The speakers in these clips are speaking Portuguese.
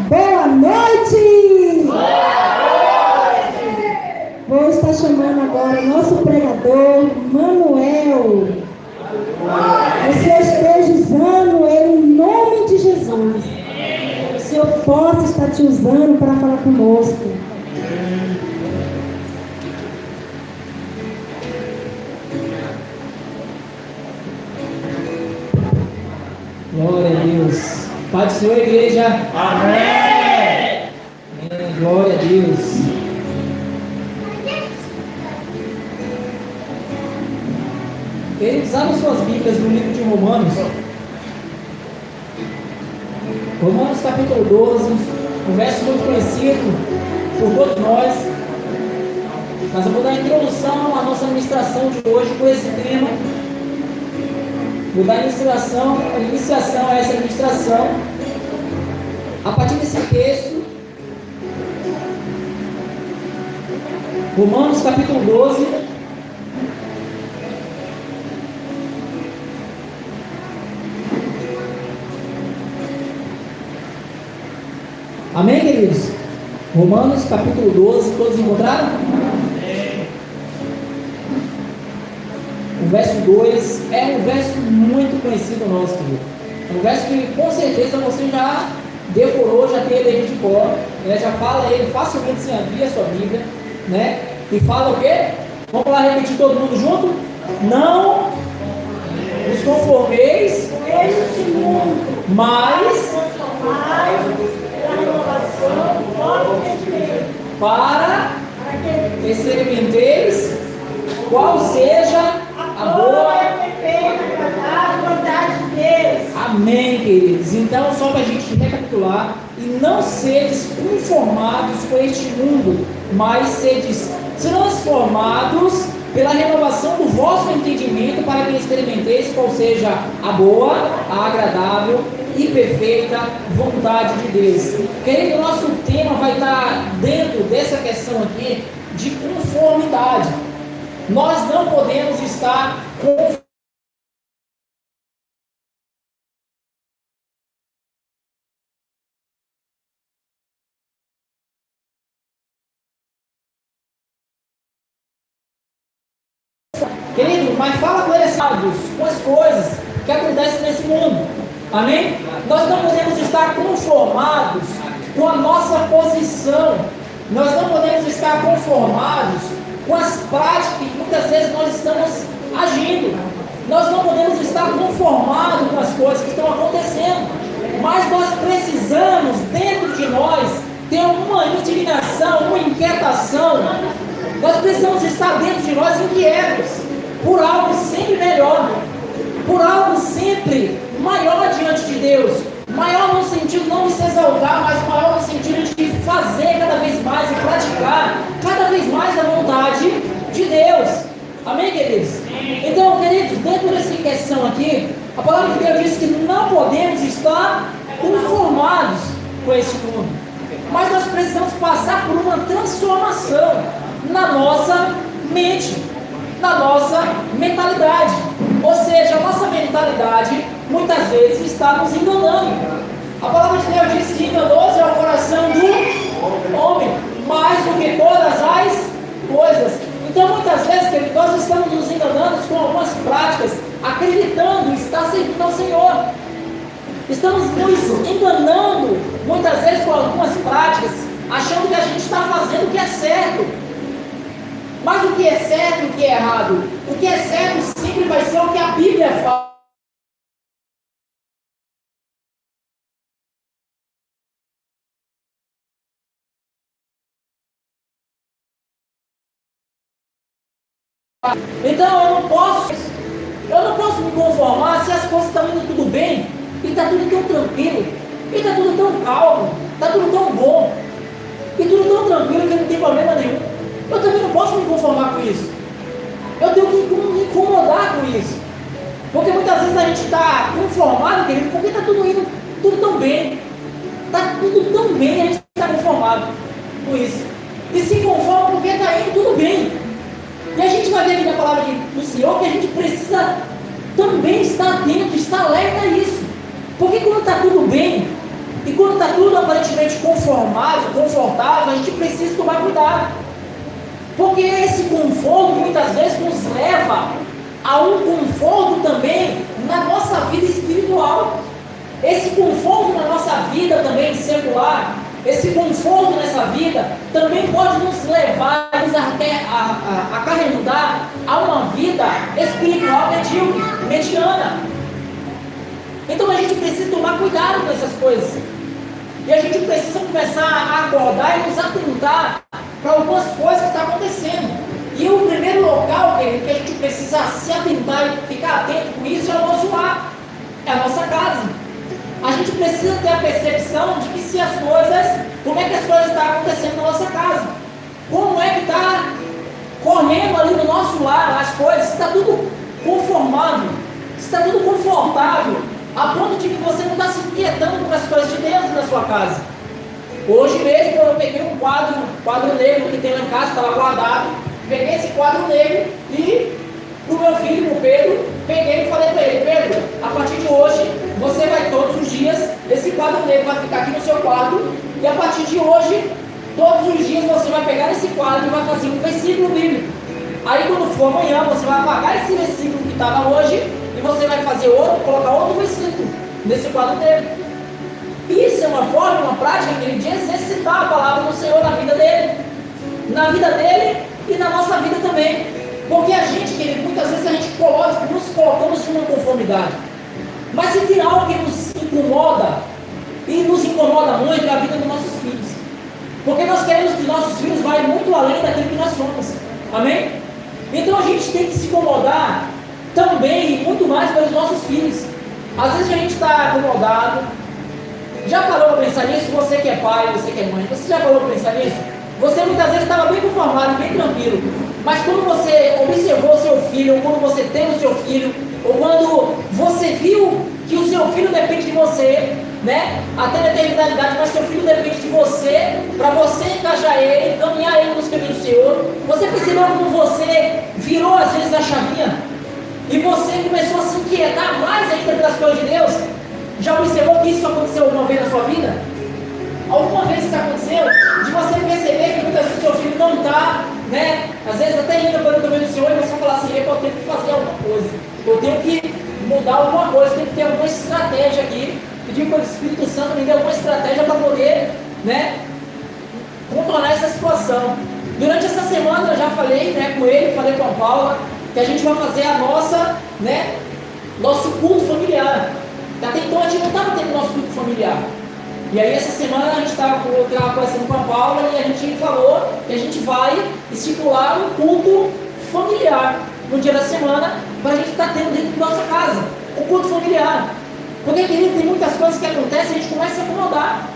Boa noite! Boa noite! Vou estar chamando agora o nosso pregador, Manuel. Você esteja usando ele em nome de Jesus. O Senhor possa estar te usando para falar conosco. Glória a Deus. Pai do Senhor, igreja. Amém. Glória a Deus. Queridos, abram suas Bíblias no livro de Romanos. Romanos capítulo 12, um verso muito conhecido por todos nós. Mas eu vou dar a introdução à nossa ministração de hoje com esse tema. Vou dar iniciação a essa administração a partir desse texto, Romanos capítulo 12, amém, queridos? Romanos capítulo 12, todos encontraram? O verso 2 é um verso muito conhecido nosso, querido. É um verso que com certeza você já decorou, já tem ele de cor, né? Já fala ele facilmente sem abrir a sua Bíblia, né? E fala o quê? Vamos lá repetir todo mundo junto? Não os conformeis Este mundo, mas para que experimenteis qual seja a boa e perfeita, agradável vontade de Deus. Amém, queridos. Então, só para a gente recapitular: e não sedes conformados com este mundo, mas sedes transformados pela renovação do vosso entendimento, para que experimenteis qual seja a boa, a agradável e perfeita vontade de Deus. Querido, nosso tema vai estar dentro dessa questão aqui de conformidade. Nós não podemos estar conformados. Querido, mas fala com eles com as coisas que acontecem nesse mundo. Amém? Nós não podemos estar conformados com a nossa posição. Nós não podemos estar conformados com as práticas que muitas vezes nós estamos agindo. Nós não podemos estar conformados com as coisas que estão acontecendo. Mas nós precisamos, dentro de nós, ter uma indignação, uma inquietação. Nós precisamos estar dentro de nós inquietos por algo sempre melhor, por algo sempre maior diante de Deus. Maior no sentido não de se exaltar, mas maior no sentido de fazer cada vez mais e praticar cada vez mais a vontade de Deus. Amém, queridos? Então, queridos, dentro dessa questão aqui, a palavra de Deus diz que não podemos estar conformados com este mundo, mas nós precisamos passar por uma transformação na nossa mente, na nossa mentalidade. Ou seja, a nossa mentalidade muitas vezes está nos enganando. A palavra de Deus diz que enganoso é o coração do homem, mais do que todas as coisas. Então muitas vezes, queridos, nós estamos nos enganando com algumas práticas, acreditando estar servindo ao Senhor. Estamos nos enganando muitas vezes com algumas práticas, achando que a gente está fazendo o que é certo. Mas o que é certo e o que é errado? O que é certo sempre vai ser o que a Bíblia fala. Então eu não posso me conformar se as coisas estão indo tudo bem, e está tudo tão tranquilo, e está tudo tão calmo, está tudo tão bom, e tudo tão tranquilo que não tem problema nenhum. Eu também não posso me conformar com isso. Eu tenho que me incomodar com isso. Porque muitas vezes a gente está conformado, querido, porque está tudo indo tudo tão bem. Está tudo tão bem, a gente está conformado com isso. E se conforma porque está indo tudo bem. E a gente vai ver aqui na palavra do Senhor que a gente precisa também estar atento, estar alerta a isso. Porque quando está tudo bem, E quando está tudo aparentemente confortável, a gente precisa tomar cuidado. Porque esse conforto muitas vezes nos leva a um conforto também na nossa vida espiritual. Esse conforto na nossa vida também secular, esse conforto nessa vida também pode nos levar a acarretar a uma vida espiritual medíocre, mediana. Então a gente precisa tomar cuidado com essas coisas. E a gente precisa começar a acordar e nos atentar para algumas coisas que estão acontecendo. E o primeiro local que a gente precisa se atentar e ficar atento com isso é o nosso lar, é a nossa casa. A gente precisa ter a percepção de que se as coisas, como é que as coisas estão acontecendo na nossa casa, como é que está correndo ali no nosso lar as coisas, está tudo conformável, está tudo confortável, a ponto de que você não está se inquietando com as coisas de dentro da sua casa. Hoje mesmo eu peguei um quadro negro que tem lá em casa, estava guardado, peguei esse quadro negro e pro meu filho, pro Pedro, peguei e falei para ele: Pedro, a partir de hoje, você vai todos os dias, esse quadro negro vai ficar aqui no seu quarto, e a partir de hoje, todos os dias você vai pegar esse quadro e vai fazer um versículo bíblico. Aí quando for amanhã, você vai apagar esse versículo que estava hoje, e você vai fazer outro, colocar outro versículo nesse quadro negro. Isso é uma forma, uma prática que ele de exercitar a palavra do Senhor na vida dele e na nossa vida também. Porque a gente, querido, muitas vezes a gente nos colocamos de uma conformidade. Mas se tem algo que nos incomoda, e nos incomoda muito, é a vida dos nossos filhos. Porque nós queremos que nossos filhos vá muito além daquilo que nós somos. Amém? Então a gente tem que se incomodar também, e muito mais pelos nossos filhos. Às vezes a gente está acomodado. Já parou para pensar nisso? Você que é pai, você que é mãe, você já parou para pensar nisso? Você muitas vezes estava bem conformado, bem tranquilo. Mas quando você observou o seu filho, ou quando você teve o seu filho, ou quando você viu que o seu filho depende de você, né? Até determinada idade, mas seu filho depende de você, para você engajar ele, caminhar ele nos caminhos do Senhor. Você percebeu como você virou às vezes a chavinha? E você começou a se inquietar mais ainda pelas coisas de Deus? Já observou que isso aconteceu alguma vez na sua vida? Alguma vez isso aconteceu? De você perceber que muitas vezes o seu filho não está, né? Às vezes até indo pelo caminho do Senhor, e você falar assim: eu tenho que fazer alguma coisa, eu tenho que mudar alguma coisa, eu tenho que ter alguma estratégia aqui. Pedir para o Espírito Santo me dê alguma estratégia para poder, né, contornar essa situação. Durante essa semana eu já falei, né, com ele, falei com a Paula, que a gente vai fazer a nossa, né, nosso culto familiar. Até então a gente não estava tendo nosso culto familiar. E aí essa semana a gente estava conversando com a Paula e a gente falou que a gente vai estipular um culto familiar no dia da semana para a gente estar tendo dentro da nossa casa, um culto familiar. Porque, querido, tem muitas coisas que acontecem e a gente começa a acomodar.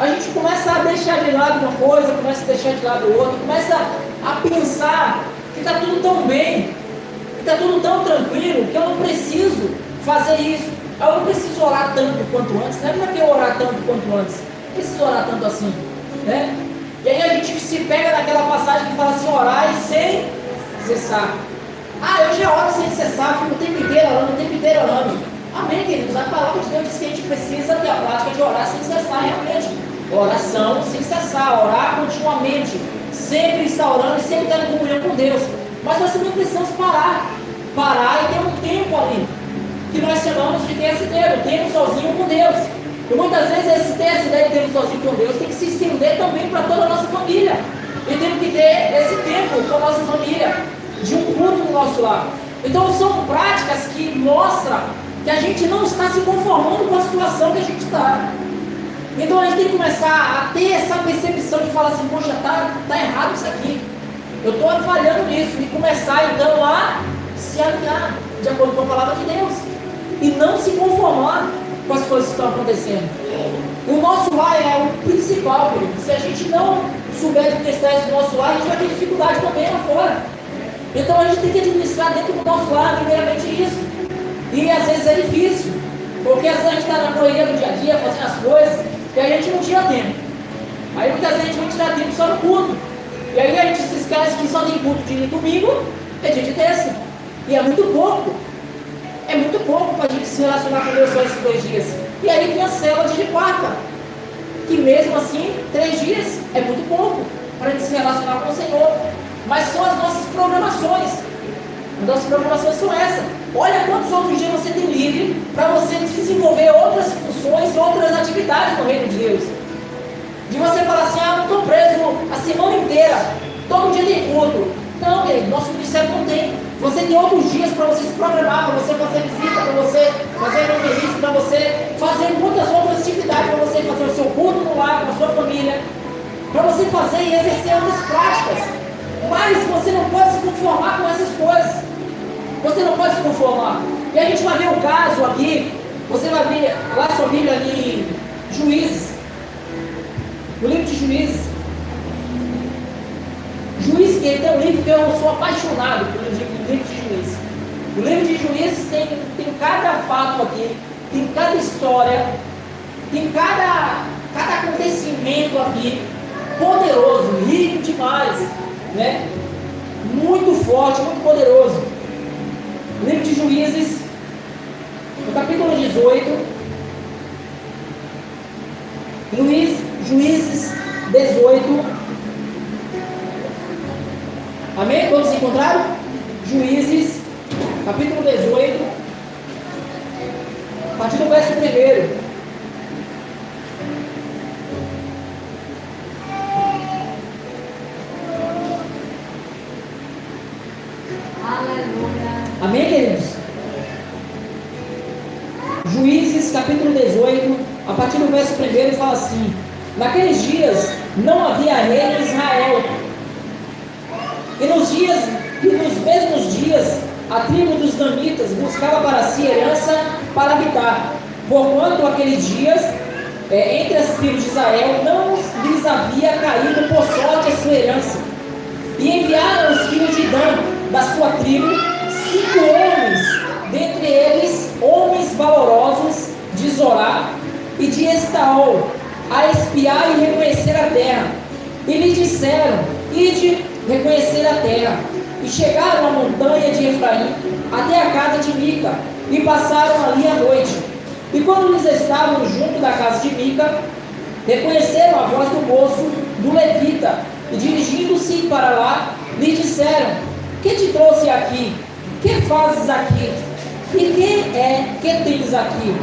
A gente começa a deixar de lado uma coisa, começa a deixar de lado outra, começa a pensar que está tudo tão bem, que está tudo tão tranquilo, que eu não preciso fazer isso. Eu não preciso orar tanto quanto antes. Não é para que eu orar tanto quanto antes. Não preciso orar tanto assim, né? E aí a gente se pega naquela passagem que fala assim: orar e sem cessar. Ah, eu já oro sem cessar, fico o tempo inteiro orando. Amém, queridos? A palavra de Deus diz que a gente precisa ter a prática de orar sem cessar, realmente. Oração sem cessar, orar continuamente, sempre estar orando e sempre estar em comunhão com Deus. Mas nós também precisamos parar e ter um tempo ali, que nós chamamos de TSD, o tempo sozinho com Deus. E muitas vezes esse TSD de tempo sozinho com Deus tem que se estender também para toda a nossa família. E temos que ter esse tempo com a nossa família, de um culto no nosso lar. Então são práticas que mostram que a gente não está se conformando com a situação que a gente está. Então a gente tem que começar a ter essa percepção de falar assim: poxa, tá errado isso aqui, eu estou falhando nisso, e começar então a se alinhar de acordo com a palavra de Deus e não se conformar com as coisas que estão acontecendo. O nosso lar é o principal, querido. Se a gente não souber administrar esse nosso lar, a gente vai ter dificuldade também lá fora. Então a gente tem que administrar dentro do nosso lar primeiramente isso. E às vezes é difícil, porque às vezes a gente está na correria do dia a dia, fazendo as coisas, e a gente não tira tempo. Aí muitas vezes a gente vai tirar tempo só no culto. E aí a gente se esquece que só tem culto de domingo, é dia de terça. E é muito pouco. É muito pouco para a gente se relacionar com Deus só esses 2 dias. E aí tem a célula de quarta. que mesmo assim, 3 dias é muito pouco para a gente se relacionar com o Senhor. Mas são as nossas programações. As nossas programações são essas. Olha quantos outros dias você tem livre para você desenvolver outras funções, outras atividades no reino de Deus. De você falar assim, não estou preso a semana inteira, todo dia tem culto. Não, querido, nosso ministério não tem. Você tem outros dias para você se programar, para você fazer visita, para você fazer evangelismo, para você fazer muitas outras atividades, para você fazer o seu culto no lar, com a sua família, para você fazer e exercer outras práticas. Mas você não pode se conformar com essas coisas. Você não pode se conformar. E a gente vai ver um caso aqui, você vai ver lá sua Bíblia ali em Juízes. No livro de Juízes. Juízes, que tem um livro que eu sou apaixonado pelo livro de Juízes. O livro de Juízes tem cada fato aqui, tem cada história, tem cada acontecimento aqui, poderoso, rico demais, né? Muito forte, muito poderoso. O livro de Juízes, no capítulo 18, Juízes 18, amém? Todos encontraram? Juízes, capítulo 18, a partir do verso 1. Amém, queridos? Juízes, capítulo 18, a partir do verso 1, fala assim: naqueles dias não havia rei em Israel, e nos mesmos dias a tribo dos danitas buscava para si herança para habitar, porquanto aqueles dias entre as tribos de Israel não lhes havia caído por sorte a sua herança, e enviaram os filhos de Dan da sua tribo 5 homens, dentre eles homens valorosos de Zorá e de Estaol, a espiar e reconhecer a terra. E lhe disseram: ide reconhecer a terra. E chegaram à montanha de Efraim até a casa de Mica, e passaram ali a noite. E quando eles estavam junto da casa de Mica, reconheceram a voz do moço, do levita, e dirigindo-se para lá, lhe disseram: que te trouxe aqui? Que fazes aqui? E quem é que tens aqui?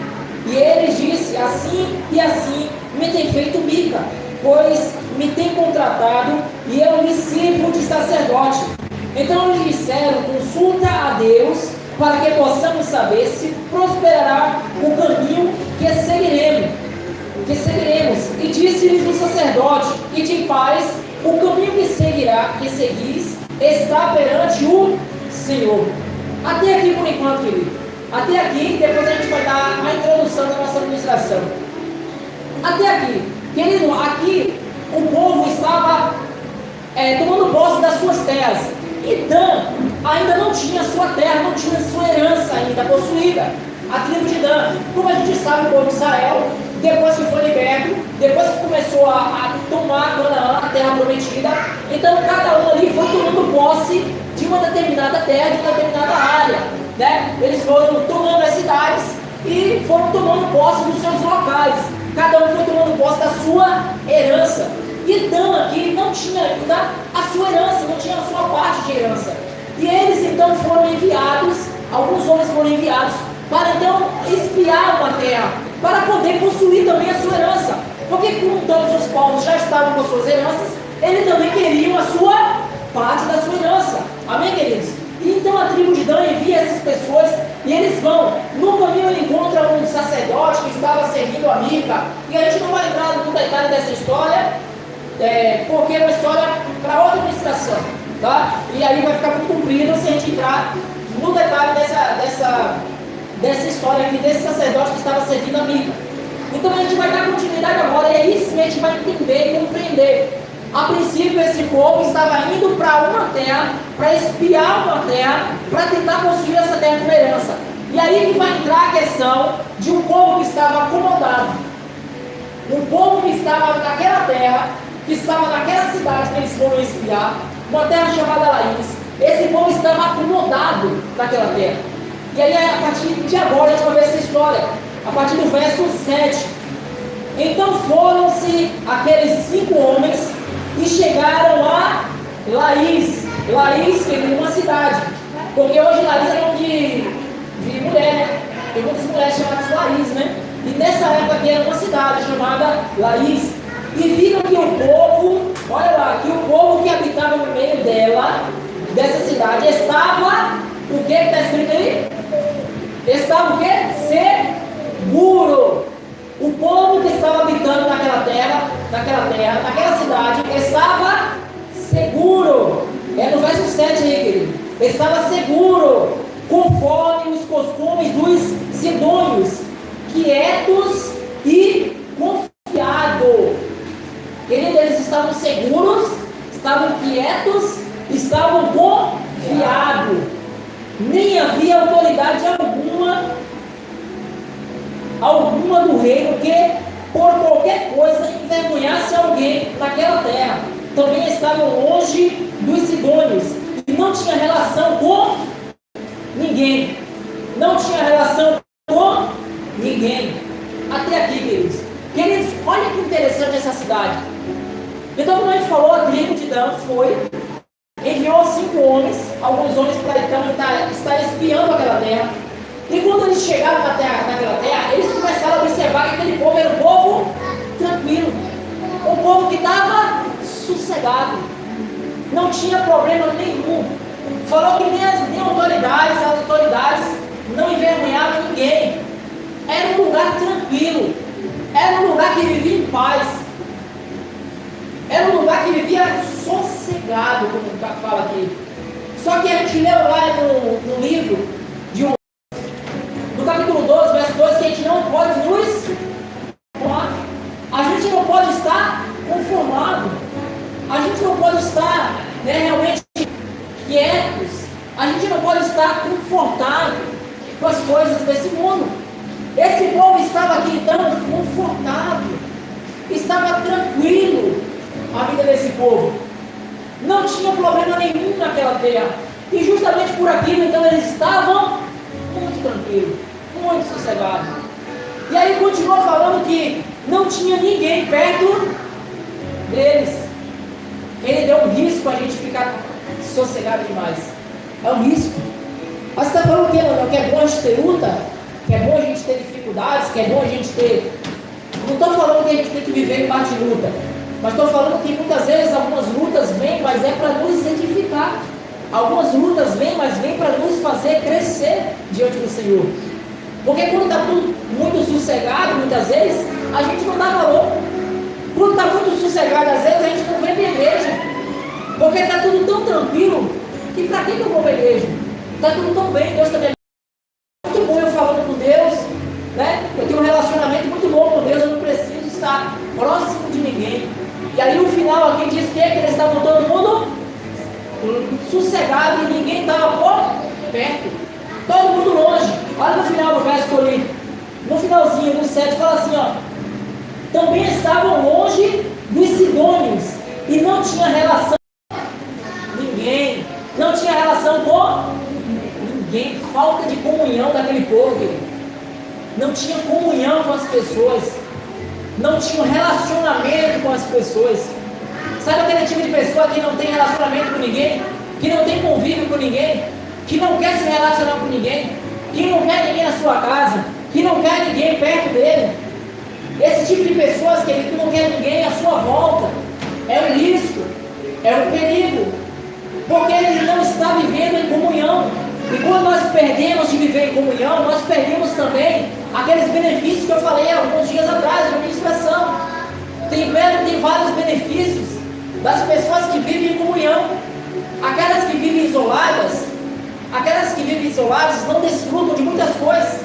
E ele disse: assim e assim me tem feito Mica, pois me tem contratado e eu lhe sirvo de sacerdote. Então lhe disseram: consulta a Deus para que possamos saber se prosperará o caminho que seguiremos. E disse-lhes o sacerdote: ide em paz, o caminho que seguis está perante o Senhor. Até aqui por enquanto, querido. Até aqui, depois a gente vai dar a introdução da nossa administração. Até aqui, querido, aqui o povo estava tomando posse das suas terras. E Dan ainda não tinha sua terra, não tinha sua herança ainda possuída. A tribo de Dan, como a gente sabe, o povo de Israel, depois que foi liberto, depois que começou a tomar Canaã, a terra prometida, então cada um ali foi tomando posse de uma determinada terra, de uma determinada área, né? Eles foram tomando as cidades e foram tomando posse dos seus locais. Cada um foi tomando posse da sua herança. E Dan aqui não tinha ainda a sua herança, não tinha a sua parte de herança. E eles então foram enviados, alguns homens foram enviados para então espiar uma terra, para poder possuir também a sua herança. Porque como todos os povos já estavam com suas heranças, eles também queriam a sua parte da sua herança. Amém, queridos? E então a tribo de Dan envia essas pessoas e eles vão. No caminho ele encontra um sacerdote que estava servindo a Mica. E a gente não vai entrar no detalhe dessa história, porque é uma história para outra administração, tá? E aí vai ficar muito comprido se a gente entrar no detalhe dessa história aqui, desse sacerdote que estava servindo a Mica. Então a gente vai dar continuidade agora, e aí sim a gente vai entender e compreender. A princípio esse povo estava indo para uma terra, para espiar uma terra, para tentar possuir essa terra como herança. E aí que vai entrar a questão de um povo que estava acomodado, um povo que estava naquela terra, que estava naquela cidade que eles foram espiar, uma terra chamada Laís. Esse povo estava acomodado naquela terra. E aí a partir de agora a gente vai ver essa história, a partir do verso 7. Então foram-se aqueles 5 homens e chegaram a Laís. Laís, que é uma cidade. Porque hoje Laís é nome de mulher, né? Tem muitas mulheres chamadas Laís, né? E nessa época aqui era uma cidade chamada Laís. E viram que o povo, olha lá, que o povo que habitava no meio dela, dessa cidade, estava, o que está escrito aí? Estava o quê? Seguro. O povo que estava habitando naquela naquela cidade, estava seguro. É no verso 7 aí, querido. Estava seguro, conforme os costumes dos sidônios, quietos e confiados. Querido, eles estavam seguros, estavam quietos, estavam confiados. Nem havia autoridade alguma do reino que, por qualquer coisa, envergonhasse alguém naquela terra. Também estavam longe dos sidônios e não tinha relação com ninguém. Não tinha relação com ninguém. Até aqui, queridos. Queridos, olha que interessante essa cidade. Então, como a gente falou, a tribo de Dan enviou 5 homens, alguns homens para então estar espiando aquela terra. E quando eles chegaram naquela terra, eles começaram a observar que aquele povo era um povo tranquilo, um povo que estava sossegado, não tinha problema nenhum. Falou que nem as autoridades não envergonhavam ninguém. Era um lugar tranquilo, era um lugar que vivia em paz, era um lugar que vivia sossegado, como fala aqui. Só que a gente leu lá no livro de no capítulo 12, verso 2, que a gente não pode nos conformar. A gente não pode estar conformado. A gente não pode estar realmente quietos. A gente não pode estar confortável com as coisas desse mundo. Esse povo estava aqui então confortável, estava tranquilo. A vida desse povo não tinha problema nenhum naquela terra, e justamente por aquilo então eles estavam muito tranquilos, muito sossegados. E aí continua falando que não tinha ninguém perto deles. Ele deu um risco a gente ficar sossegado demais. É um risco. Mas você está falando o quê, Manuel? Que é bom a gente ter luta? Que é bom a gente ter dificuldades? Que é bom a gente ter... Não estou falando que a gente tem que viver em parte de luta, mas estou falando que muitas vezes algumas lutas vêm, mas é para nos edificar. Algumas lutas vêm, mas vêm para nos fazer crescer diante do Senhor. Porque quando está tudo muito sossegado, muitas vezes, a gente não dá valor. Quando está muito sossegado, às vezes, a gente não vem para a igreja. Porque está tudo tão tranquilo, que para que eu vou para a igreja? Está tudo tão bem, Deus está me ajudando. Muito bom eu falando com Deus, né? Eu tenho um relacionamento muito bom com Deus, eu não preciso estar próximo de ninguém. E aí no final aqui diz que eles estavam todo mundo sossegado e ninguém estava por perto. Todo mundo longe. Olha no final do verso que eu li. No finalzinho, no 7, fala assim, ó. Também estavam longe dos sidônios e não tinha relação com ninguém. Não tinha relação com ninguém. Falta de comunhão daquele povo. Não tinha comunhão com as pessoas. Não tinha um relacionamento com as pessoas. Sabe aquele tipo de pessoa que não tem relacionamento com ninguém? Que não tem convívio com ninguém? Que não quer se relacionar com ninguém? Que não quer ninguém na sua casa? Que não quer ninguém perto dele? Esse tipo de pessoas que não quer ninguém à sua volta. É um risco. É um perigo. Porque ele não está vivendo em comunhão. E quando nós perdemos de viver em comunhão, nós perdemos também aqueles benefícios que eu falei alguns dias atrás na minha expressão. Tem vários benefícios das pessoas que vivem em comunhão. Aquelas que vivem isoladas não desfrutam de muitas coisas.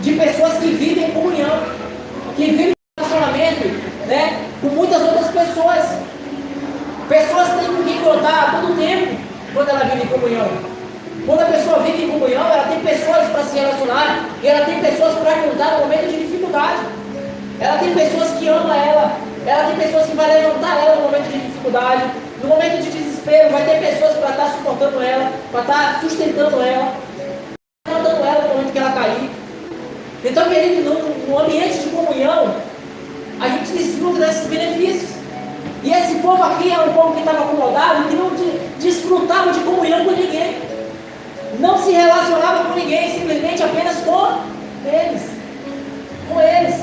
De pessoas que vivem em comunhão, que vivem em relacionamento, né, com muitas outras pessoas. Pessoas têm com quem contar todo o tempo quando ela vive em comunhão. Quando a pessoa vive em comunhão, ela tem pessoas para se relacionar, e ela tem pessoas para ajudar no momento de dificuldade. Ela tem pessoas que amam ela tem pessoas que vão levantar ela no momento de dificuldade, no momento de desespero, vai ter pessoas para estar suportando ela, para estar sustentando ela, levantando ela no momento que ela cair. Então, querido, no ambiente de comunhão, a gente gente desfruta desses benefícios. E esse povo aqui é um povo que estava acomodado, que não desfrutava de comunhão com ninguém. Não se relacionava com ninguém, simplesmente apenas com eles. Com eles.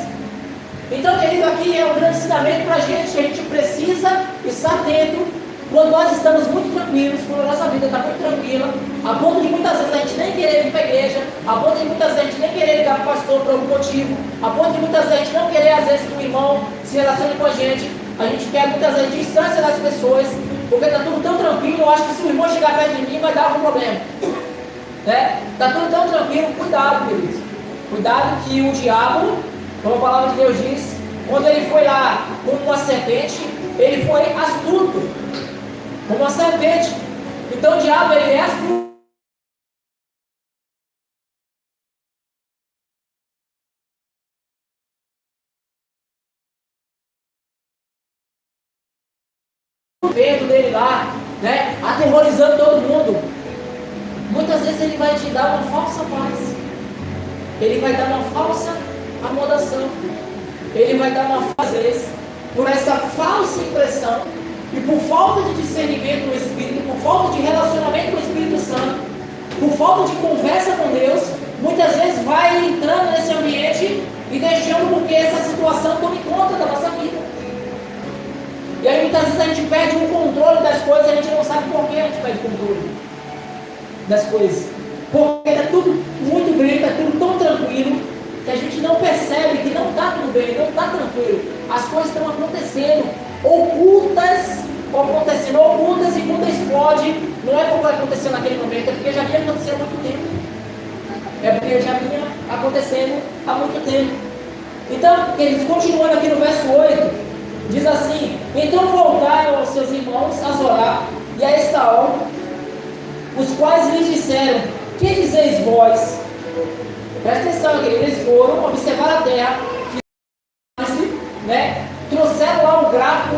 Então, querido, aqui é um grande ensinamento para a gente, que a gente precisa estar atento quando nós estamos muito tranquilos, quando a nossa vida está muito tranquila, a ponto de muitas vezes a gente nem querer ir para a igreja, a ponto de muitas vezes a gente nem querer ligar para o pastor por algum motivo, a ponto de muitas vezes a gente não querer, às vezes, que o irmão se relacione com a gente quer muitas vezes distância das pessoas, porque está tudo tão tranquilo. Eu acho que se o irmão chegar perto de mim vai dar algum problema. Está tudo tão tranquilo, cuidado, queridos. Cuidado que o diabo, como a palavra de Deus diz, quando ele foi lá como uma serpente, ele foi astuto, como uma serpente. Então o diabo, ele é astuto. Vendo dele lá, aterrorizando todo mundo. Muitas vezes ele vai te dar uma falsa paz, ele vai dar uma falsa acomodação, ele vai dar uma falsa vez, por essa falsa impressão, e por falta de discernimento no Espírito, por falta de relacionamento com o Espírito Santo, por falta de conversa com Deus, muitas vezes vai entrando nesse ambiente e deixando com que essa situação tome conta da nossa vida. E aí muitas vezes a gente perde o controle das coisas, a gente não sabe por que a gente perde o controle das coisas. Porque está tudo muito bem, está tudo tão tranquilo, que a gente não percebe que não está tudo bem, não está tranquilo. As coisas estão acontecendo, ocultas, e quando explode, não é como vai acontecer naquele momento, é porque já vinha acontecendo há muito tempo. É porque já vinha acontecendo há muito tempo. Então, eles continuando aqui no verso 8, diz assim: então voltaram aos seus irmãos a Zorá e a Estaol, os quais lhes disseram: que dizeis vós? Presta atenção, querido, eles foram observar a terra, trouxeram lá um gráfico,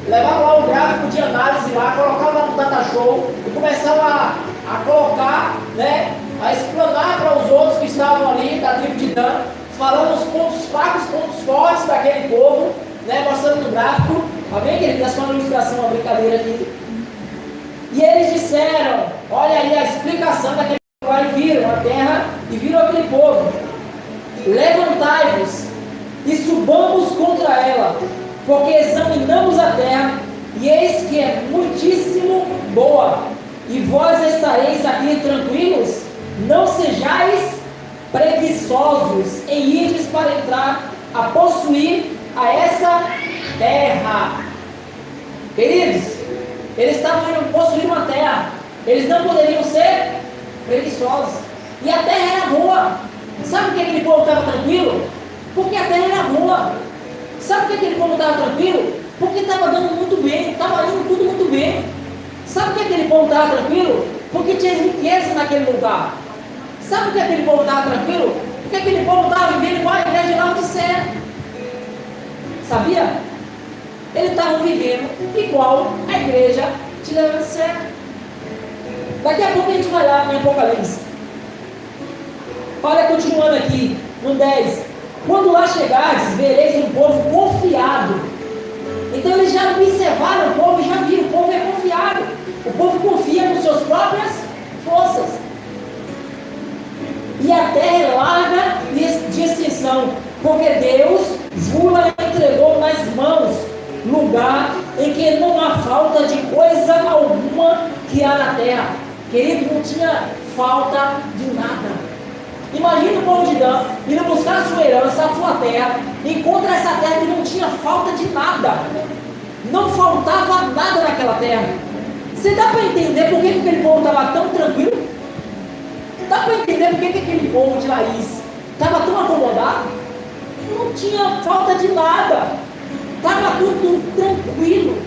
levaram lá um gráfico de análise lá, colocaram lá no data show e começaram a colocar, a explanar para os outros que estavam ali da tribo de Dan, falando os pontos fracos, pontos fortes daquele povo, mostrando no gráfico. Amém, querido? É só uma ilustração, uma brincadeira aqui. E eles disseram: olha aí a explicação daquele povo. Aí viram a terra e viram aquele povo. Levantai-vos e subamos contra ela, porque examinamos a terra e eis que é muitíssimo boa. E vós estareis aqui tranquilos? Não sejais preguiçosos em irdes para entrar a possuir a essa terra. Queridos, eles estavam indo possuir uma terra, eles não poderiam ser preguiçosos, e a terra era boa. Sabe por que aquele povo estava tranquilo? Porque a terra era boa. Sabe por que aquele povo estava tranquilo? Porque estava dando muito bem, estava indo tudo muito bem. Sabe por que aquele povo estava tranquilo? Porque tinha riqueza naquele lugar. Sabe por que aquele povo estava tranquilo? Porque aquele povo estava vivendo igual a igreja de Laodiceia. Sabia? Eles estavam vivendo igual a igreja de Laodiceia. Daqui a pouco a gente vai lá em Apocalipse. Olha, continuando aqui, no 10. Quando lá chegardes, vereis um povo confiado. Então eles já observaram o povo e já viram, o povo é confiado. O povo confia nas suas próprias forças. E a terra é larga de extensão, porque Deus vos entregou nas mãos, lugar em que não há falta de coisa alguma que há na terra. Querido, não tinha falta de nada. Imagina o povo de Dan indo buscar a sua herança, a sua terra, encontra essa terra que não tinha falta de nada. Não faltava nada naquela terra. Você dá para entender por que aquele povo estava tão tranquilo? Dá para entender por que aquele povo de Laís estava tão acomodado? Não tinha falta de nada. Estava tudo tranquilo.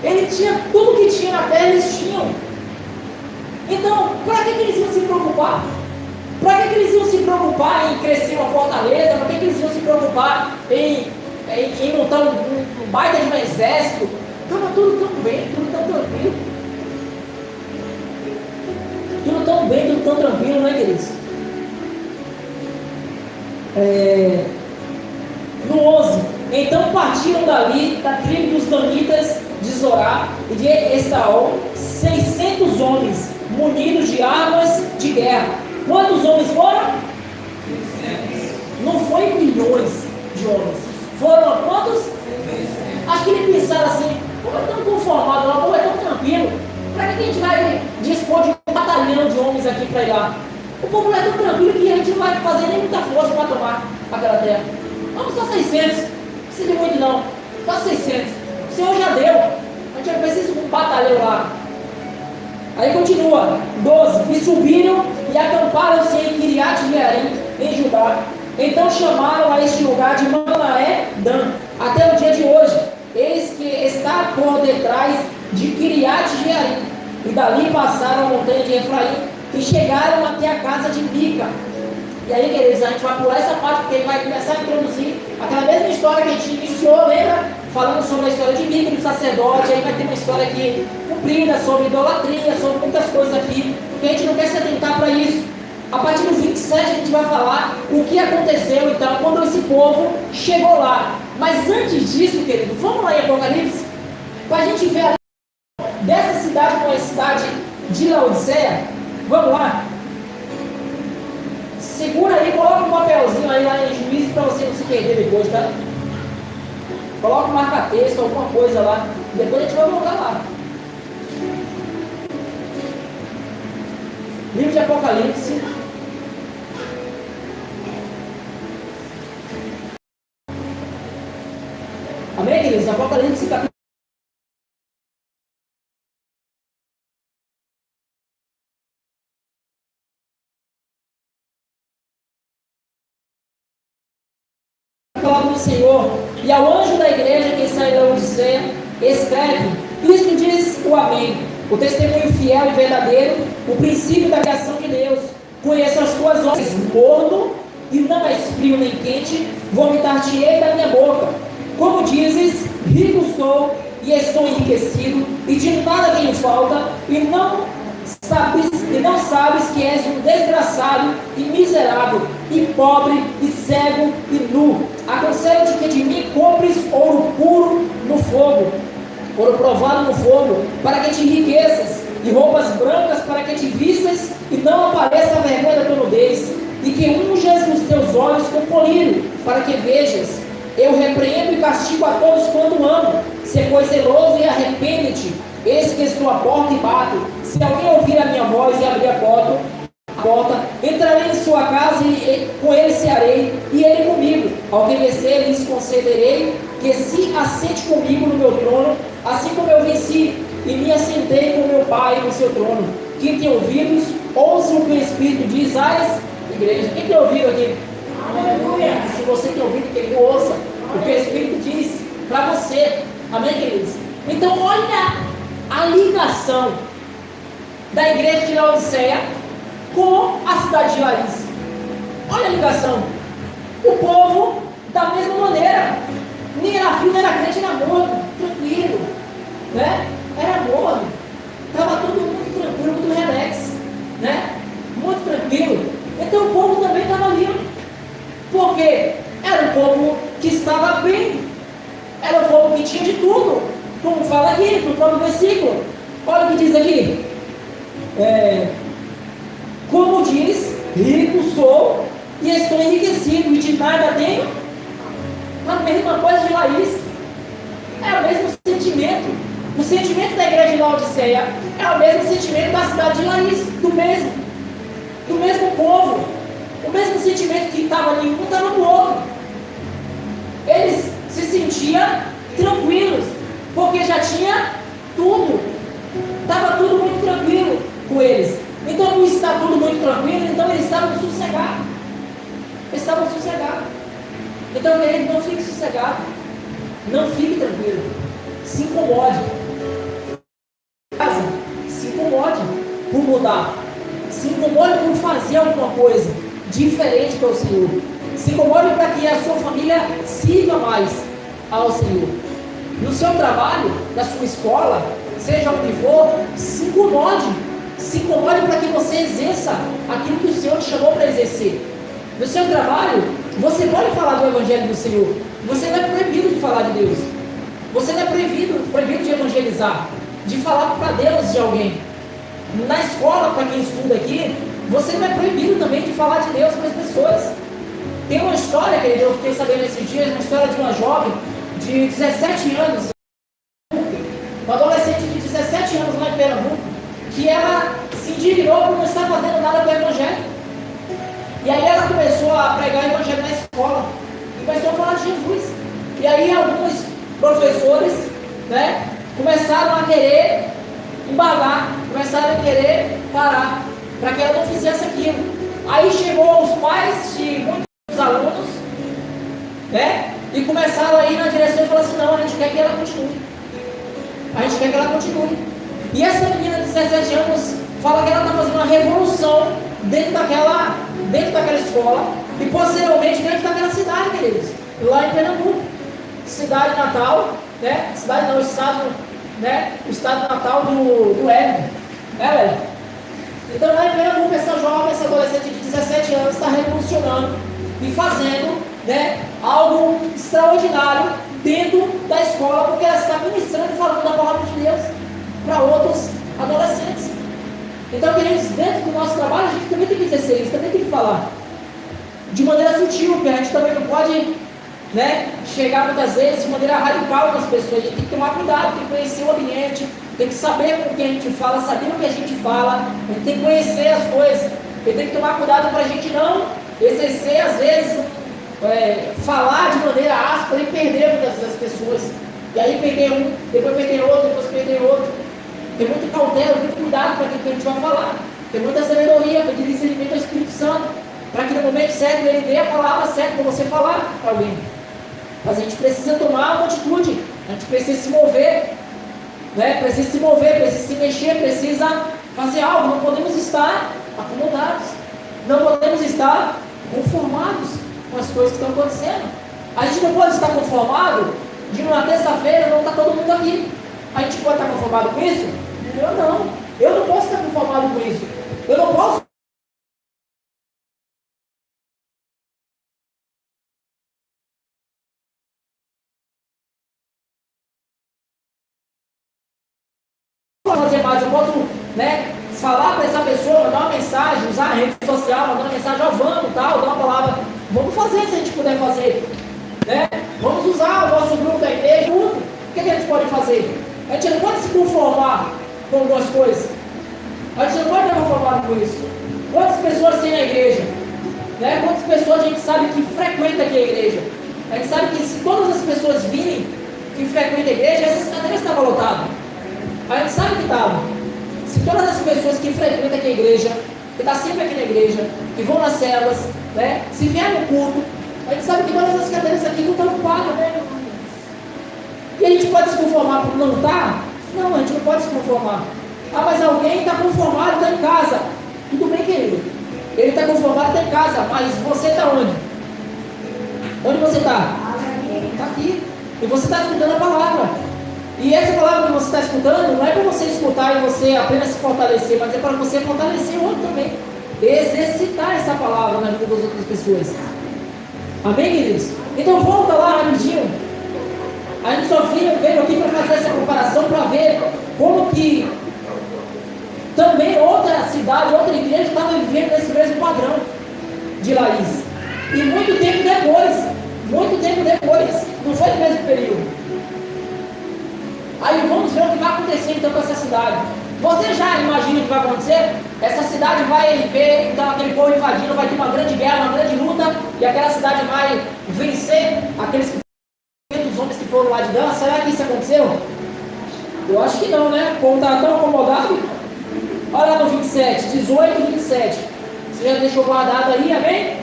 Ele tinha tudo que tinha na terra, eles tinham. Então, para que eles iam se preocupar? Para que eles iam se preocupar em crescer uma fortaleza? Para que eles iam se preocupar em montar um baita de um exército? Estava tudo tão bem, tudo tão tranquilo. Tudo tão bem, tudo tão tranquilo, não é, queridos? No 11, Então partiram dali, da tribo dos Danitas de Zorá e de Estaol, 600 homens, munidos de armas de guerra. Quantos homens foram? 600. Não foi milhões de homens. Foram quantos? 600. Acho que eles pensaram assim, como é tão conformado lá, como é tão tranquilo, para que a gente vai dispor de um batalhão de homens aqui para ir lá? O povo é tão tranquilo que a gente não vai fazer nem muita força para tomar aquela terra. Vamos só 600, não precisa de muito não, só 600. O Senhor já deu, a gente não precisa de um batalhão lá. Aí continua, 12, e subiram e acamparam-se em Kiriat-Jearim, em Judá. Então chamaram a este lugar de Manaé Dan, até o dia de hoje. Eis que está por detrás de Kiriat-Jearim. E dali passaram a montanha de Efraim e chegaram até a casa de Mica. E aí, queridos, a gente vai pular essa parte porque ele vai começar a introduzir aquela mesma história que a gente iniciou, lembra? Falando sobre a história de Mica, do sacerdote. Aí vai ter uma história aqui cumprida sobre idolatria, sobre muitas coisas aqui, porque a gente não quer se atentar para isso. A partir do 27 a gente vai falar o que aconteceu então quando esse povo chegou lá. Mas antes disso, querido, vamos lá em Apocalipse, para a gente ver ali dessa cidade com a cidade de Laodiceia. Vamos lá? Segura aí, coloca um papelzinho aí lá em Juízes para você não se perder depois, tá? Coloca um marca-texto, alguma coisa lá. Depois a gente vai voltar lá. Livro de Apocalipse. Amém, queridos? Apocalipse capítulo. Palavra do Senhor. E ao anjo da igreja que está em Laodiceia, escreve: Isto diz o Amém, o testemunho fiel e verdadeiro, o princípio da criação de Deus. Conheço as tuas obras, morno e não és frio nem quente, vomitar-te-ei da minha boca. Como dizes, rico sou e estou enriquecido, e de nada tenho falta, e não sabes que és um desgraçado e miserável, e pobre, e cego, e nu. Aconselho-te que de mim compres ouro puro no fogo, ouro provado no fogo, para que te enriqueças, e roupas brancas para que te vistas, e não apareça a vergonha da tua nudez, e que unjas os teus olhos com colírio, para que vejas. Eu repreendo e castigo a todos quanto amo. Se pois zeloso e arrepende-te. Eis que estou à porta e bato. Se alguém ouvir a minha voz e abrir a porta, entrarei em sua casa e com ele cearei, e ele comigo. Ao que vencer, lhes concederei que se assente comigo no meu trono, assim como eu venci e me assentei com meu Pai no seu trono. Quem tem ouvidos, ouça o que o Espírito diz às igrejas. Quem tem ouvido aqui? Aleluia. Se você tem ouvido, querido, ouça o que o Espírito diz para você. Amém, queridos? Então, olha a ligação da igreja de Laodiceia com a cidade de Larissa. Olha a ligação. O povo, da mesma maneira, nem era frio, nem era crente, era morno, tranquilo, né? Era morno, estava tudo muito tranquilo, muito relax, né? Muito tranquilo. Então o povo também estava ali, porque era um povo que estava bem, era um povo que tinha de tudo, como fala aqui no próprio versículo. Olha o que diz aqui. Como diz, rico sou e estou enriquecido, e de nada tenho. A mesma coisa de Laís, é o mesmo sentimento. O sentimento da igreja de Laodiceia é o mesmo sentimento da cidade de Laís, do mesmo povo, o mesmo sentimento que estava ali, um estava no outro. Eles se sentiam tranquilos, porque já tinha tudo, estava tudo muito tranquilo com eles. Então, não está tudo muito tranquilo, então eles estavam sossegados. Então, querido, não fique sossegado, não fique tranquilo, se incomode. Se incomode por mudar, se incomode por fazer alguma coisa diferente para o Senhor, se incomode para que a sua família sirva mais ao Senhor. No seu trabalho, na sua escola, seja onde for, se incomode para que você exerça aquilo que o Senhor te chamou para exercer. No seu trabalho, você pode falar do Evangelho do Senhor, Você não é proibido de falar de Deus. Você não é proibido de evangelizar, de falar para Deus de alguém. Na escola, para quem estuda aqui, você não é proibido também de falar de Deus para as pessoas. Tem uma história, querido, eu fiquei sabendo esses dias, uma história de uma jovem de 17 anos, uma adolescente de 17 anos lá em Pernambuco, que ela se indignou por não estar fazendo nada com o evangelho. E aí ela começou a pregar o evangelho na escola, começou a falar de Jesus. E aí alguns professores, né, começaram a querer embalar, começaram a querer parar, para que ela não fizesse aquilo. Aí chegou aos pais de muitos alunos, né, e começaram a ir na direção e falaram assim: não, a gente quer que ela continue. A gente quer que ela continue. E essa menina de 17 anos fala que ela está fazendo uma revolução dentro daquela escola e posteriormente dentro daquela cidade, queridos, lá em Pernambuco. Cidade natal, né? Cidade não, estado, né? O estado natal do Hélio. Hélio. Então lá em Pernambuco, essa jovem, essa adolescente de 17 anos está revolucionando e fazendo, né, algo extraordinário dentro da escola, porque ela está ministrando e falando da palavra de Deus para outros adolescentes. Então, queridos, dentro do nosso trabalho, a gente também tem que exercer isso, também tem que falar de maneira sutil, porque a gente também não pode, né, chegar muitas vezes de maneira radical com as pessoas. A gente tem que tomar cuidado, tem que conhecer o ambiente, tem que saber com quem a gente fala, saber o que a gente fala, a gente tem que conhecer as coisas, e tem que tomar cuidado para a gente não exercer, às vezes, falar de maneira áspera e perder muitas das pessoas. E aí perder um, depois perder outro, depois perder outro. Tem muito cautela, muito cuidado para aquilo que a gente vai falar. Tem muita sabedoria, pedir discernimento ao Espírito Santo, para que no momento certo ele dê a palavra certa para você falar para alguém. Mas a gente precisa tomar uma atitude, a gente precisa se mover, né? Precisa se mover, precisa se mexer, precisa fazer algo. Não podemos estar acomodados, não podemos estar conformados com as coisas que estão acontecendo. A gente não pode estar conformado de numa terça-feira não estar todo mundo aqui. A gente pode estar conformado com isso? Eu não posso estar conformado com isso. Eu não posso fazer mais. Eu posso, né, falar para essa pessoa, mandar uma mensagem, usar a rede social, mandar uma mensagem: ó, vamos, tal, dar uma palavra. Vamos fazer se a gente puder fazer, né? Vamos usar o nosso grupo da igreja junto. O que a gente pode fazer? A gente não pode se conformar com algumas coisas. A gente não pode estar conformado com isso. Quantas pessoas tem na igreja? Né? Quantas pessoas a gente sabe que frequenta aqui a igreja? A gente sabe que se todas as pessoas virem que frequentam a igreja, essas cadeiras estavam lotadas. A gente sabe que estavam. Se todas as pessoas que frequentam aqui a igreja, que estão sempre aqui na igreja, que vão nas células, né? Se vier no culto, a gente sabe que todas as cadeiras aqui não estão ocupadas, né? E a gente pode se conformar por não estar? Não, a gente não pode se conformar. Ah, mas alguém está conformado, está em casa. Tudo bem, querido. Ele está conformado, está em casa. Mas você está onde? Onde você está? Está aqui. E você está escutando a palavra. E essa palavra que você está escutando não é para você escutar e você apenas se fortalecer, mas é para você fortalecer o outro também. Exercitar essa palavra na vida das outras pessoas. Amém, queridos? Então volta lá rapidinho. A gente só veio aqui para fazer essa comparação, para ver como que também outra cidade, outra igreja estava vivendo nesse mesmo padrão de Laís. E muito tempo depois, não foi no mesmo período. Aí vamos ver o que vai acontecer então com essa cidade. Você já imagina o que vai acontecer? Essa cidade vai ver então, aquele povo invadindo, vai ter uma grande guerra, uma grande luta, e aquela cidade vai vencer aqueles os homens que foram lá de Dan. Será que isso aconteceu? Eu acho que não, né? O povo está tão acomodado. Olha lá no 27, 18 e 27. Você já deixou guardado aí, amém?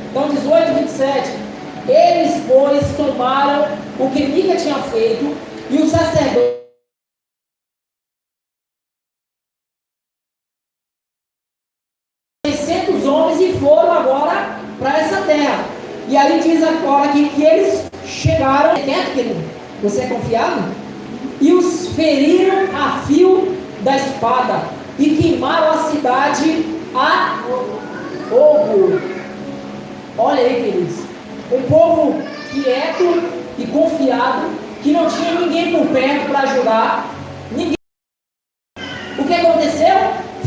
Então 18 e 27. Eles, pois, tomaram o que Mica tinha feito, e o sacerdote homens e foram agora para essa terra. E aí diz agora que eles chegaram, você é confiável? E os feriram a fio da espada e queimaram a cidade a fogo. Olha aí, queridos, o povo quieto e confiado, que não tinha ninguém por perto para ajudar. Ninguém. O que aconteceu?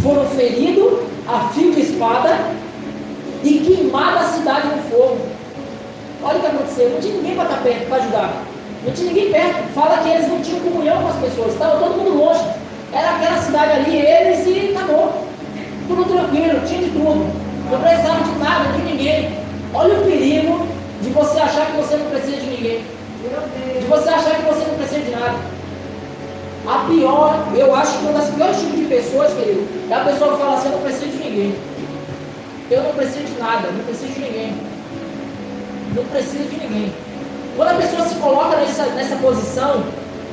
Foram feridos a fio de espada e queimada a cidade no fogo. Olha o que aconteceu. Não tinha ninguém para estar perto, para ajudar. Não tinha ninguém perto. Fala que eles não tinham comunhão com as pessoas. Estava todo mundo longe. Era aquela cidade ali, eles e acabou. Tudo tranquilo, tinha de tudo. Não precisava de nada, de ninguém. Olha o perigo de você achar que você não precisa de ninguém. De você achar que você não precisa de nada. A pior, eu acho que uma das piores tipos de pessoas, querido, é a pessoa que fala assim: eu não preciso de ninguém. Eu não preciso de nada, não preciso de ninguém. Não preciso de ninguém. Quando a pessoa se coloca nessa posição,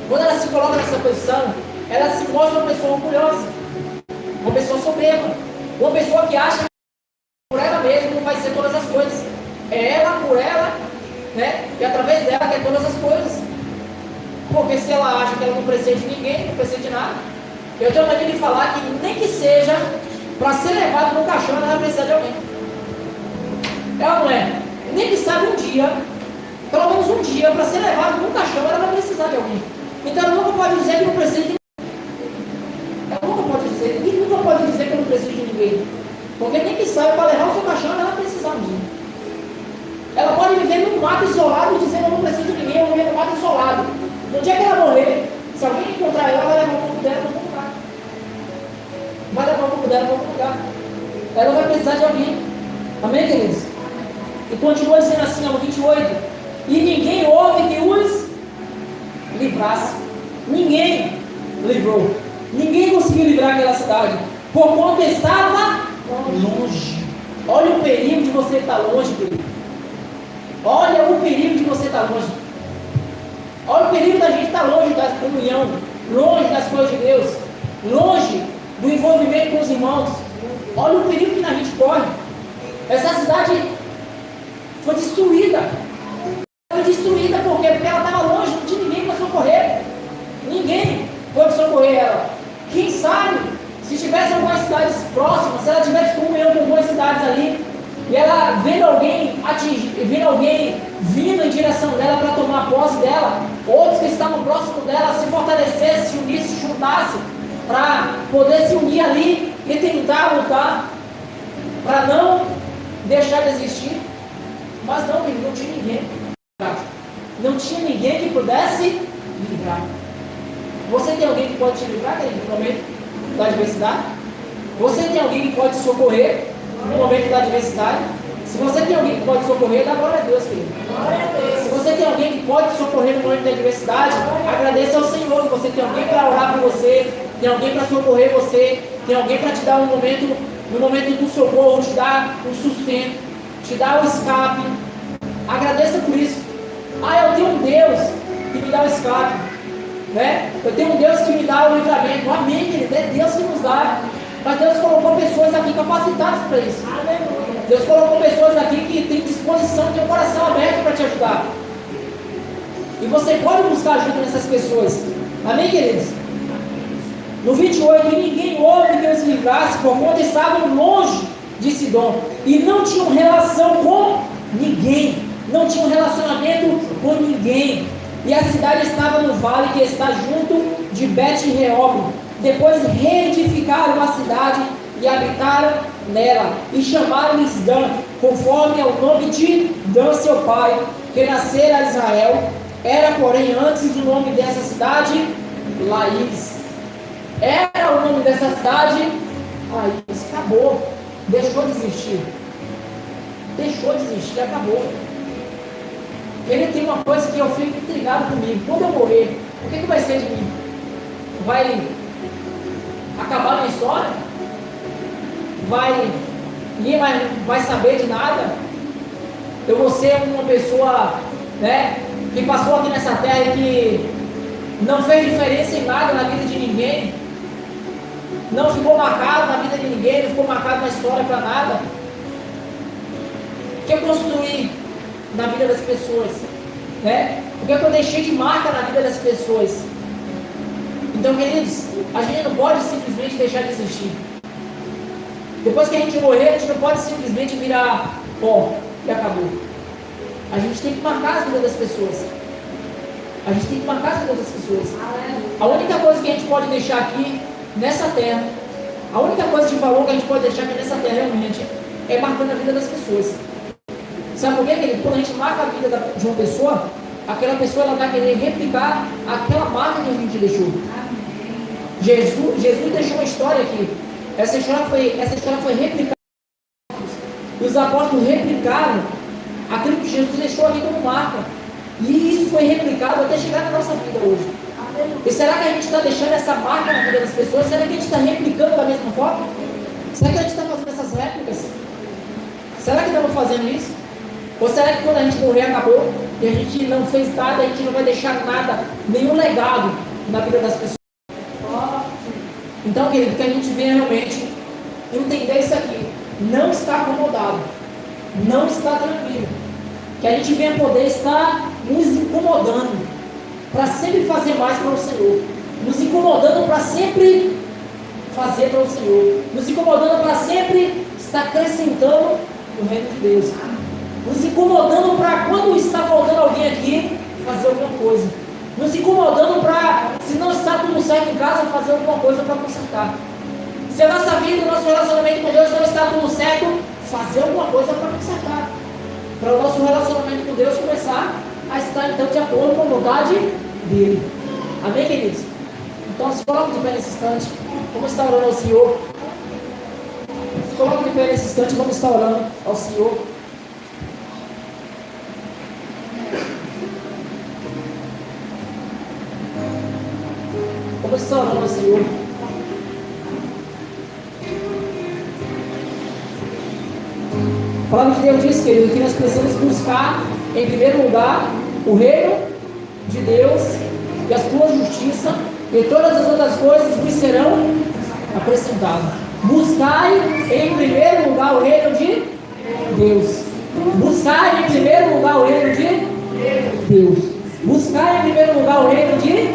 quando ela se coloca nessa posição, ela se mostra uma pessoa orgulhosa, uma pessoa soberba, uma pessoa que acha que por ela mesma não vai ser todas as coisas. É ela por ela, né? E através dela que é todas as coisas. Porque se ela acha que ela não precisa de ninguém, não precisa de nada. Eu tenho mania de falar que nem que seja para ser levado no caixão, ela vai precisar de alguém. É ou não é? Nem que sabe um dia, pelo menos um dia, para ser levado no caixão, ela vai precisar de alguém. Então ela nunca pode dizer que não precisa de ninguém. Ela nunca pode dizer, ninguém nunca pode dizer que não precisa de ninguém. Porque nem que sabe para levar o seu caixão, ela vai precisar um dia. Ela pode viver num mato isolado e dizer: eu não preciso de ninguém, eu vou viver num mato isolado. No dia que ela morrer, se alguém encontrar ela, vai levar o corpo dela para algum lugar. Vai levar o corpo dela para algum lugar. Ela vai precisar de alguém. Amém, queridos? E continua dizendo assim, no 28. E ninguém houve que os livrasse. Ninguém livrou. Ninguém conseguiu livrar aquela cidade. Porquanto estava longe. Olha o perigo de você estar longe, querido. Olha o perigo de você estar longe. Olha o perigo da gente estar longe da comunhão, longe das coisas de Deus, longe do envolvimento com os irmãos. Olha o perigo que a gente corre. Essa cidade foi destruída. Foi destruída por quê? Porque ela estava longe, não tinha ninguém para socorrer. Ninguém pode socorrer ela. Quem sabe, se tivesse algumas cidades próximas, se ela tivesse comunhão com algumas cidades ali, e ela vendo alguém vindo em direção dela para tomar posse dela, outros que estavam próximos dela se fortalecessem, se unissem, se juntassem, para poder se unir ali e tentar lutar, para não deixar de existir. Mas não, não tinha ninguém. Não tinha ninguém que pudesse livrar. Você tem alguém que pode te livrar, querido, no momento da adversidade? Você tem alguém que pode te socorrer no momento da adversidade? Se você tem alguém que pode socorrer, dá glória a Deus, querido. Se você tem alguém que pode socorrer no momento da adversidade, agradeça ao Senhor que você tem alguém para orar por você, tem alguém para socorrer você, tem alguém para te dar no momento do socorro, te dar o sustento, te dar o escape. Agradeça por isso. Eu tenho um Deus que me dá o escape, né? Eu tenho um Deus que me dá o livramento. Amém, querido. É Deus que nos dá. Mas Deus colocou pessoas aqui capacitadas para isso. Deus colocou pessoas aqui que têm disposição, têm o coração aberto para te ajudar. E você pode buscar ajuda nessas pessoas. Amém, queridos? No 28, e ninguém houve que os livrasse, porquanto estavam longe de Sidom. E não tinham relação com ninguém. Não tinham relacionamento com ninguém. E a cidade estava no vale que está junto de Bet-Reob. Depois reedificaram a cidade e habitaram nela, e chamaram-lhes Dan, conforme ao nome de Dan, seu pai, que nascera a Israel. Era, porém, antes o nome dessa cidade, Laís. Era o nome dessa cidade, Laís. Acabou. Deixou de existir. Deixou de existir, acabou. Ele tem uma coisa que eu fico intrigado comigo. Quando eu morrer, o que vai ser de mim? Vai acabar minha história? Ninguém vai saber de nada? Eu vou ser uma pessoa, né, que passou aqui nessa terra e que não fez diferença em nada na vida de ninguém, não ficou marcado na vida de ninguém, não ficou marcado na história para nada. O que eu construí na vida das pessoas, né? O que eu deixei de marca na vida das pessoas? Então, queridos, a gente não pode simplesmente deixar de existir. Depois que a gente morrer, a gente não pode simplesmente virar pó e acabou. A gente tem que marcar as vidas das pessoas. A gente tem que marcar as vidas das pessoas. A única coisa que a gente pode deixar aqui nessa terra, a única coisa de valor que a gente pode deixar aqui nessa terra realmente é marcando a vida das pessoas. Sabe por quê, querido? Quando a gente marca a vida de uma pessoa, aquela pessoa ela vai querer replicar aquela marca que a gente deixou. Jesus deixou uma história aqui. Essa história foi replicada. E os apóstolos replicaram aquilo que Jesus deixou aqui como marca. E isso foi replicado até chegar na nossa vida hoje. E será que a gente está deixando essa marca na vida das pessoas? Será que a gente está replicando da mesma forma? Será que a gente está fazendo essas réplicas? Será que estamos fazendo isso? Ou será que quando a gente morrer acabou e a gente não fez nada, a gente não vai deixar nada, nenhum legado na vida das pessoas? Então, querido, que a gente venha realmente entender isso aqui. Não está acomodado, não está tranquilo. Que a gente venha poder estar nos incomodando para sempre fazer mais para o Senhor, nos incomodando para sempre fazer para o Senhor, nos incomodando para sempre estar acrescentando o reino de Deus, nos incomodando para quando está faltando alguém aqui, fazer alguma coisa, nos incomodando para, se não está tudo certo em casa, fazer alguma coisa para consertar. Se a nossa vida, o nosso relacionamento com Deus não está tudo certo, fazer alguma coisa para consertar, para o nosso relacionamento com Deus começar a estar então de acordo com a vontade dele. Amém, queridos? Então se coloque de pé nesse instante, vamos estar orando ao Senhor. Se coloque de pé nesse instante, vamos estar orando ao Senhor. Vamos estar orando ao Senhor. A palavra de Deus diz, querido, que nós precisamos buscar em primeiro lugar o reino de Deus e a sua justiça, e todas as outras coisas nos serão acrescentadas. Buscai em primeiro lugar o reino de Deus. Buscai em primeiro lugar o reino de Deus. Buscai em primeiro lugar o reino de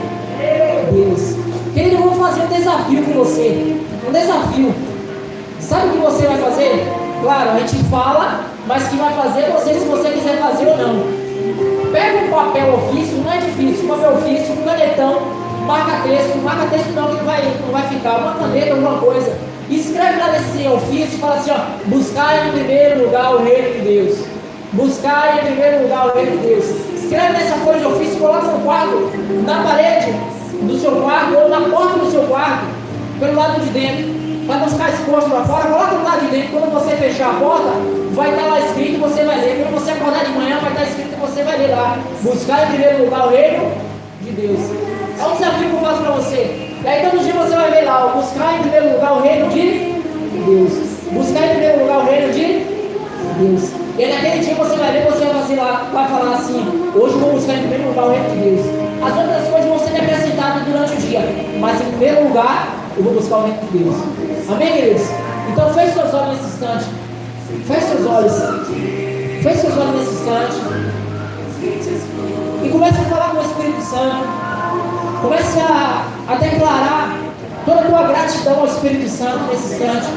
Deus. Querido, eu vou fazer um desafio com você. Um desafio. Sabe o que você vai fazer? Claro, a gente fala, mas que vai fazer você se você quiser fazer ou não. Pega um papel ofício, não é difícil, um papel ofício, um canetão, marca texto não que não vai ficar, uma caneta, alguma coisa. E escreve lá nesse ofício e fala assim, ó, buscar em primeiro lugar o reino de Deus. Buscar em primeiro lugar o reino de Deus. Escreve nessa folha de ofício e coloca no quadro, na parede do seu quarto ou na porta do seu quarto, pelo lado de dentro. Para não ficar exposto lá fora, coloca do lado de dentro. Quando você fechar a porta, vai estar lá escrito e você vai ler. Quando você acordar de manhã, vai estar escrito e você vai ler lá. Buscar em primeiro lugar o reino de Deus. É um desafio que eu faço para você. E aí todo dia você vai ver lá, ó, buscar em primeiro lugar o reino de Deus. Buscar em primeiro lugar o reino de Deus. E aí naquele dia você vai ver, você vai falar assim, hoje eu vou buscar em primeiro lugar o reino de Deus. As outras coisas vão ser acrescentadas durante o dia, mas em primeiro lugar eu vou buscar o reino de Deus. Amém, queridos? Então feche seus olhos nesse instante. Feche seus olhos. Feche seus olhos nesse instante. E comece a falar com o Espírito Santo. Comece a declarar toda a tua gratidão ao Espírito Santo nesse instante.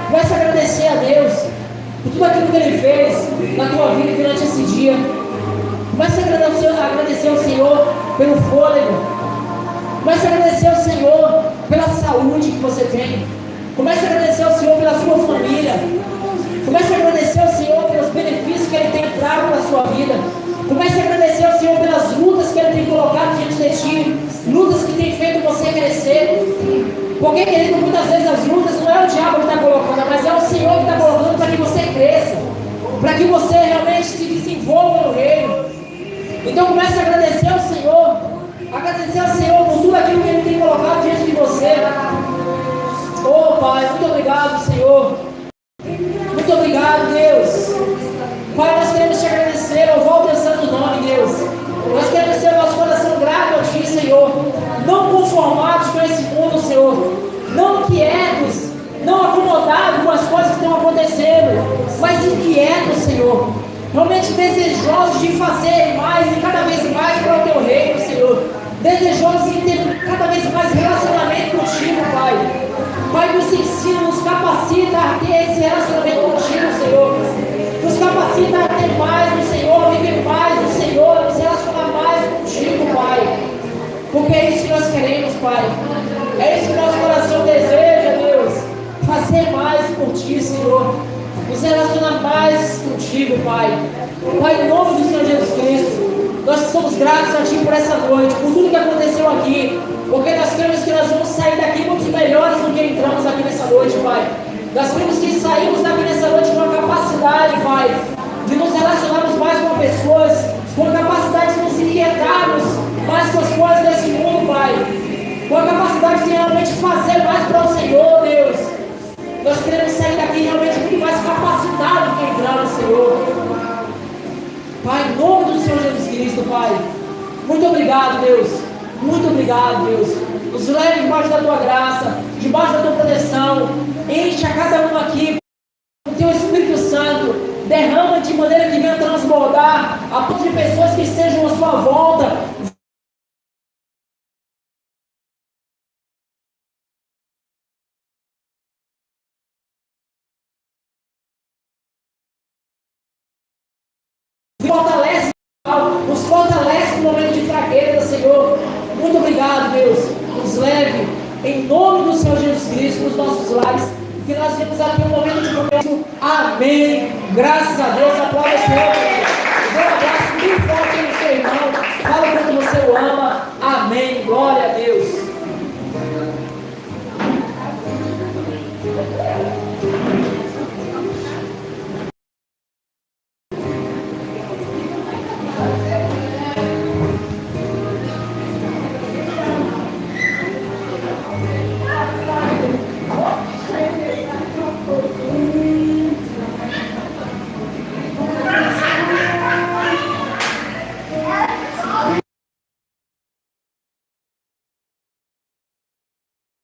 Comece a agradecer a Deus por tudo aquilo que Ele fez na tua vida durante esse dia. Comece a agradecer ao Senhor pelo fôlego. Comece a agradecer ao Senhor pela saúde que você tem. Comece a agradecer ao Senhor pela sua família. Comece a agradecer ao Senhor pelos benefícios que Ele tem trago para a sua vida. Comece a agradecer ao Senhor pelas lutas que Ele tem colocado diante de ti. Lutas que tem feito você crescer. Porque, querido, muitas vezes as lutas não é o diabo que está colocando, mas é o Senhor que está colocando para que você cresça. Para que você realmente se desenvolva no reino. Então comece a agradecer ao Senhor. Agradecer ao Senhor por tudo aquilo que Ele tem colocado diante de você. Oh Pai, muito obrigado, Senhor. Muito obrigado, Deus. Pai, nós queremos te agradecer, louvor o teu santo nome, Deus. Nós queremos ter o nosso coração grato a ti, Senhor. Não conformados com esse mundo, Senhor. Não quietos, não acomodados com as coisas que estão acontecendo, mas inquietos, Senhor. Realmente desejosos de fazer mais e cada vez mais para o teu reino, Senhor. Desejosos de ter cada vez mais relacionamento contigo, Pai. Pai, nos ensina, nos capacita a ter esse relacionamento contigo, Senhor. Nos capacita a ter mais no Senhor, a viver Porque é isso que nós queremos, Pai. É isso que nosso coração deseja, Deus. Fazer mais por Ti, Senhor. Nos relacionar mais contigo, Pai. Pai, em nome do Senhor Jesus Cristo, nós somos gratos a Ti por essa noite, por tudo que aconteceu aqui. Porque nós cremos que nós vamos sair daqui muito melhores do que entramos aqui nessa noite, Pai. Nós cremos que saímos daqui nessa noite com a capacidade, Pai, de nos relacionarmos mais com pessoas, com a capacidade de nos inquietarmos mais com as coisas desse mundo, Pai, com a capacidade de realmente fazer mais para o Senhor, Deus. Nós queremos sair daqui realmente muito mais capacitados do que entramos, Senhor. Pai, em nome do Senhor Jesus Cristo, Pai, muito obrigado, Deus. Muito obrigado, Deus. Nos leve debaixo da Tua graça, debaixo da Tua proteção. Enche a cada um aqui com o Teu Espírito Santo. Derrama de maneira que venha transbordar a ponto de pessoas que estejam à sua volta nos fortalece no momento de fraqueza, Senhor. Muito obrigado, Deus. Nos leve em nome do Senhor Jesus Cristo nos nossos lares, que nós temos aqui um momento de começo. Amém. Graças a Deus. Aplauda o Senhor. Dê um abraço bem forte no seu irmão. Fala quanto você o ama. Amém.